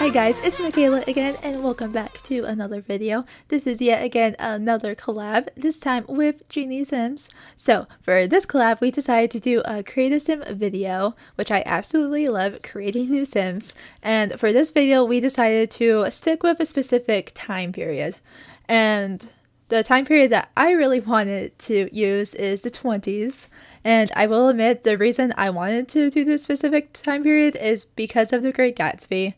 Hi guys, it's Mikaela again and welcome back to another video. This is yet again another collab, this time with GenieSims. So for this collab we decided to do a create a sim video, which I absolutely love creating new sims. And for this video we decided to stick with a specific time period. And the time period that I really wanted to use is the 20s. And I will admit the reason I wanted to do this specific time period is because of The Great Gatsby.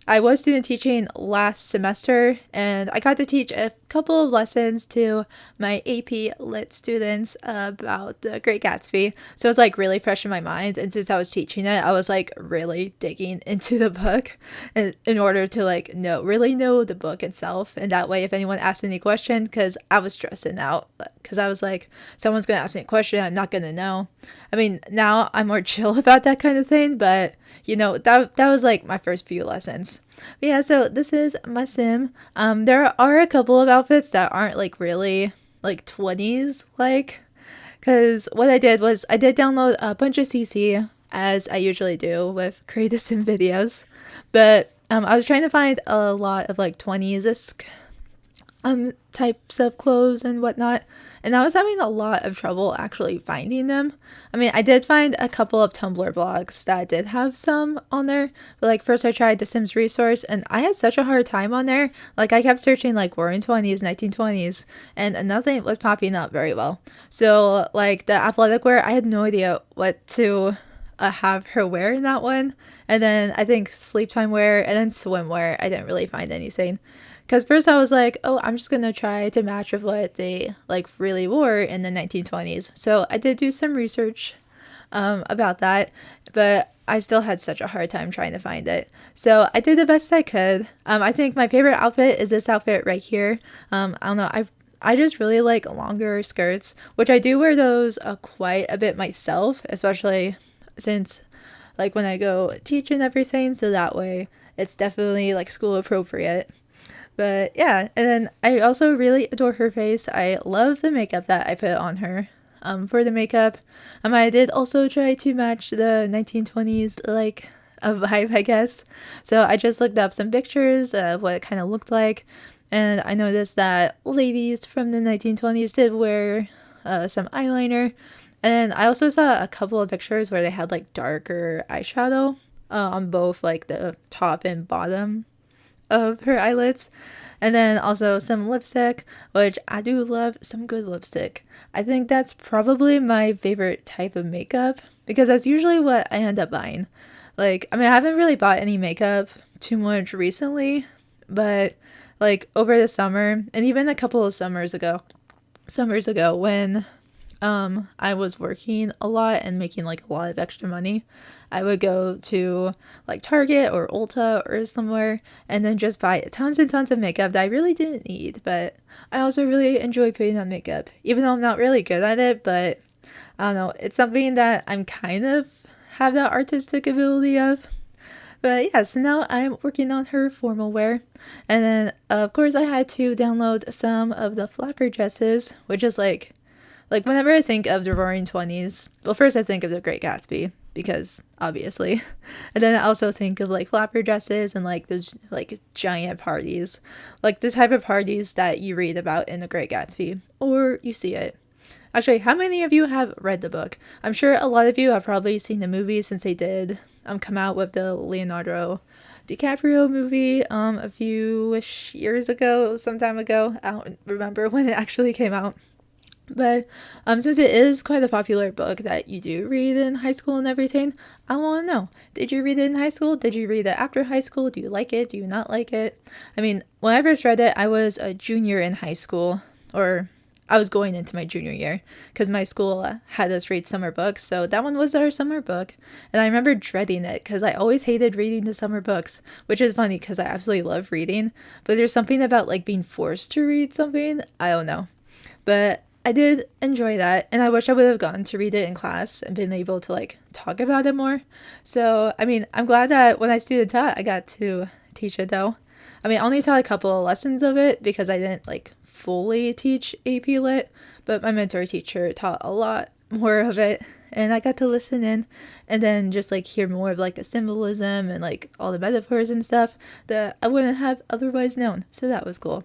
I was student teaching last semester and I got to teach a couple of lessons to my AP Lit students about The Great Gatsby. So it's like really fresh in my mind, and since I was teaching it, I was like really digging into the book in order to like really know the book itself, and that way if anyone asked any question, because I was stressing out because I was like, someone's gonna ask me a question, I'm not gonna know. I mean, now I'm more chill about that kind of thing, but you know, that was like my first few lessons. But yeah, so this is my sim. There are a couple of outfits that aren't like really like 20s like, because what I did was I did download a bunch of CC as I usually do with create a sim videos, but I was trying to find a lot of like 20s-esque types of clothes and whatnot, and I was having a lot of trouble actually finding them. I mean, I did find a couple of Tumblr blogs that did have some on there, but like first I tried the Sims resource and I had such a hard time on there. Like I kept searching like roaring 20s, 1920s, and nothing was popping up very well. So like the athletic wear, I had no idea what to have her wear in that one. And then I think sleep time wear and then swimwear, I didn't really find anything. Because first I was like, oh, I'm just going to try to match with what they like really wore in the 1920s. So I did do some research about that, but I still had such a hard time trying to find it. So I did the best I could. I think my favorite outfit is this outfit right here. I don't know, I just really like longer skirts, which I do wear those quite a bit myself, especially since like when I go teach and everything. So that way it's definitely like school appropriate. But yeah, and then I also really adore her face. I love the makeup that I put on her. For the makeup, I did also try to match the 1920s like a vibe, I guess. So I just looked up some pictures of what it kind of looked like, and I noticed that ladies from the 1920s did wear some eyeliner, and then I also saw a couple of pictures where they had like darker eyeshadow on both like the top and bottom of her eyelids, and then also some lipstick, which I do love some good lipstick. I think that's probably my favorite type of makeup because that's usually what I end up buying. Like, I mean, I haven't really bought any makeup too much recently, but like over the summer and even a couple of summers ago when I was working a lot and making like a lot of extra money, I would go to like Target or Ulta or somewhere and then just buy tons and tons of makeup that I really didn't need, but I also really enjoy putting on makeup, even though I'm not really good at it. But I don't know, it's something that I'm kind of have that artistic ability of. But yeah, so now I'm working on her formal wear, and then of course I had to download some of the flapper dresses, which is like whenever I think of the Roaring 20s, well, first I think of The Great Gatsby, because obviously, and then I also think of like flapper dresses and like those like giant parties, like the type of parties that you read about in The Great Gatsby, or you see it. Actually, how many of you have read the book? I'm sure a lot of you have probably seen the movie, since they did come out with the Leonardo DiCaprio movie a few-ish years ago, some time ago. I don't remember when it actually came out. But since it is quite a popular book that you do read in high school and everything, I want to know, did you read it in high school? Did you read it after high school? Do you like it? Do you not like it? I mean, when I first read it, I was a junior in high school, or I was going into my junior year, because my school had us read summer books, so that one was our summer book, and I remember dreading it because I always hated reading the summer books, which is funny because I absolutely love reading, but there's something about like being forced to read something, I don't know, but I did enjoy that, and I wish I would have gotten to read it in class and been able to like talk about it more. So I mean, I'm glad that when I student taught, I got to teach it though. I mean, I only taught a couple of lessons of it because I didn't like fully teach AP Lit, but my mentor teacher taught a lot more of it, and I got to listen in and then just like hear more of like the symbolism and like all the metaphors and stuff that I wouldn't have otherwise known. So that was cool.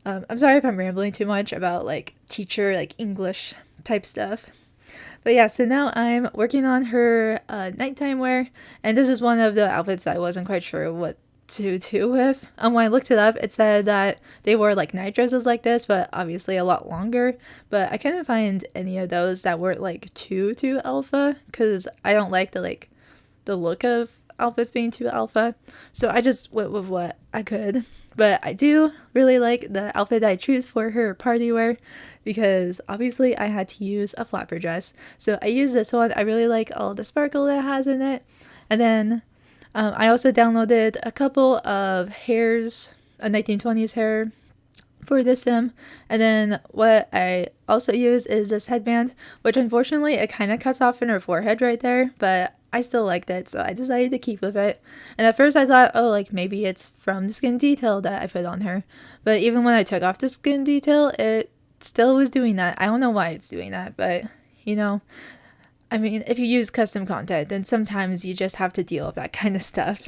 I'm sorry if I'm rambling too much about like teacher, like English type stuff. But yeah, so now I'm working on her nighttime wear, and this is one of the outfits that I wasn't quite sure what to do with. When I looked it up, it said that they wore like night dresses like this, but obviously a lot longer. But I couldn't find any of those that weren't like too alpha, because I don't like the look of outfits being too alpha. So I just went with what I could. But I do really like the outfit that I choose for her party wear, because obviously I had to use a flapper dress. So I used this one. I really like all the sparkle that it has in it. And then I also downloaded a couple of hairs, a 1920s hair for this sim. And then what I also use is this headband, which unfortunately it kind of cuts off in her forehead right there, but I still liked it, so I decided to keep with it. And at first I thought, oh, like maybe it's from the skin detail that I put on her. But even when I took off the skin detail, it still was doing that. I don't know why it's doing that, but you know, I mean, if you use custom content, then sometimes you just have to deal with that kind of stuff.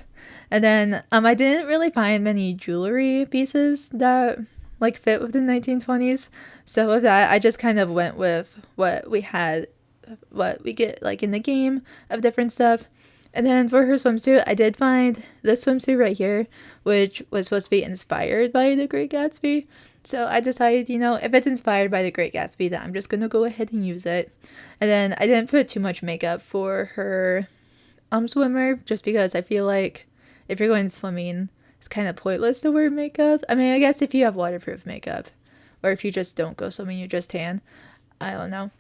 And then I didn't really find many jewelry pieces that like fit with the 1920s. So with that, I just kind of went with what we had, what we get like in the game of different stuff. And then for her swimsuit, I did find this swimsuit right here, which was supposed to be inspired by The Great Gatsby. So I decided, you know, if it's inspired by The Great Gatsby, then I'm just going to go ahead and use it. And then I didn't put too much makeup for her swimmer, just because I feel like if you're going swimming, it's kind of pointless to wear makeup. I mean, I guess if you have waterproof makeup, or if you just don't go swimming, you just tan. I don't know.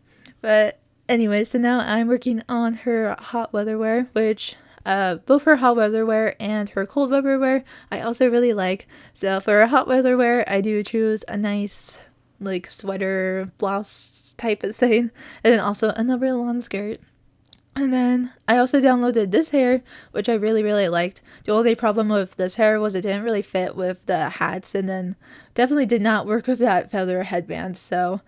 But anyway, so now I'm working on her hot weather wear, which both her hot weather wear and her cold weather wear I also really like. So for her hot weather wear, I do choose a nice like sweater blouse type of thing, and then also another long skirt. And then I also downloaded this hair, which I really liked. The only problem with this hair was it didn't really fit with the hats, and then definitely did not work with that feather headband. So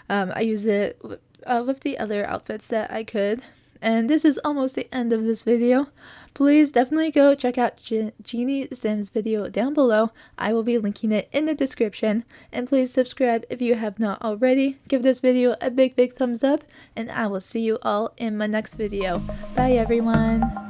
I use it with the other outfits that I could. And this is almost the end of this video. Please definitely go check out GenieSims video down below. I will be linking it in the description. And please subscribe if you have not already. Give this video a big thumbs up. And I will see you all in my next video. Bye everyone.